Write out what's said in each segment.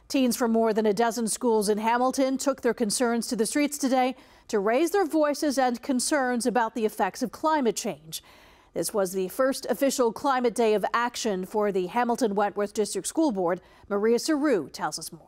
Teens from more than a dozen schools in Hamilton took their concerns to the streets today to raise their voices and concerns about the effects of climate change. This was the first official Climate Day of Action for the Hamilton-Wentworth District School Board. Maria Saru tells us more.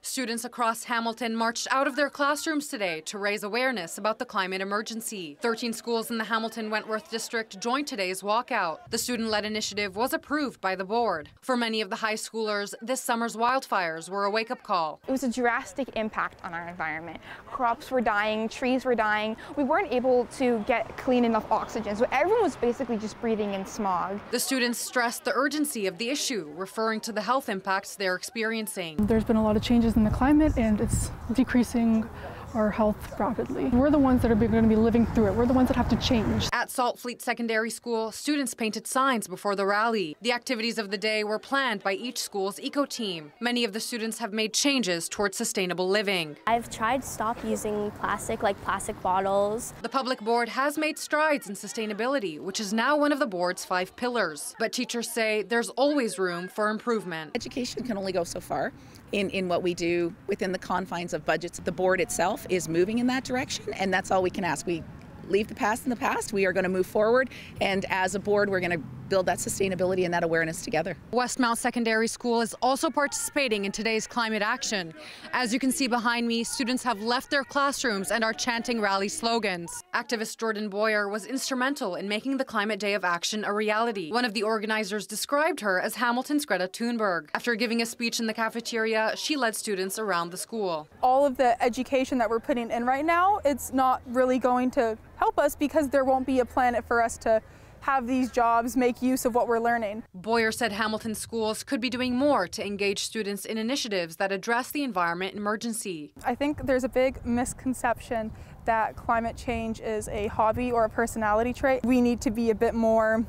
Students across Hamilton marched out of their classrooms today to raise awareness about the climate emergency. 13 schools in the Hamilton-Wentworth district joined today's walkout. The student-led initiative was approved by the board. For many of the high schoolers, this summer's wildfires were a wake-up call. It was a drastic impact on our environment. Crops were dying, trees were dying. We weren't able to get clean enough oxygen, so everyone was basically just breathing in smog. The students stressed the urgency of the issue, referring to the health impacts they're experiencing. There's been a lot of changes in the climate, and it's decreasing our health rapidly. We're the ones that are going to be living through it. We're the ones that have to change. At Saltfleet Secondary School, students painted signs before the rally. The activities of the day were planned by each school's eco team. Many of the students have made changes towards sustainable living. I've tried to stop using plastic, like plastic bottles. The public board has made strides in sustainability, which is now one of the board's 5 pillars. But teachers say there's always room for improvement. Education can only go so far in what we do within the confines of budgets. The board itself is moving in that direction, and that's all we can ask. We leave the past in the past. We are going to move forward, and as a board, we're going to build that sustainability and that awareness together. Westmount Secondary School is also participating in today's climate action. As you can see behind me, students have left their classrooms and are chanting rally slogans. Activist Jordan Boyer was instrumental in making the Climate Day of Action a reality. One of the organizers described her as Hamilton's Greta Thunberg. After giving a speech in the cafeteria, she led students around the school. All of the education that we're putting in right now, it's not really going to help us because there won't be a planet for us to have these jobs, make use of what we're learning. Boyer said Hamilton schools could be doing more to engage students in initiatives that address the environment emergency. I think there's a big misconception that climate change is a hobby or a personality trait. We need to be a bit more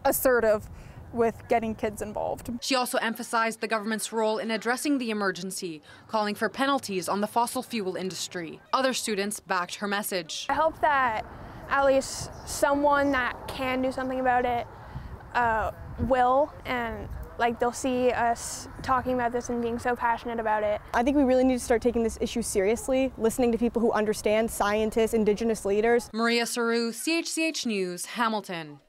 assertive with getting kids involved. She also emphasized the government's role in addressing the emergency, calling for penalties on the fossil fuel industry. Other students backed her message. I hope that at least someone that can do something about it will, and like they'll see us talking about this and being so passionate about it. I think we really need to start taking this issue seriously, listening to people who understand, scientists, Indigenous leaders. Maria Saru, CHCH News, Hamilton.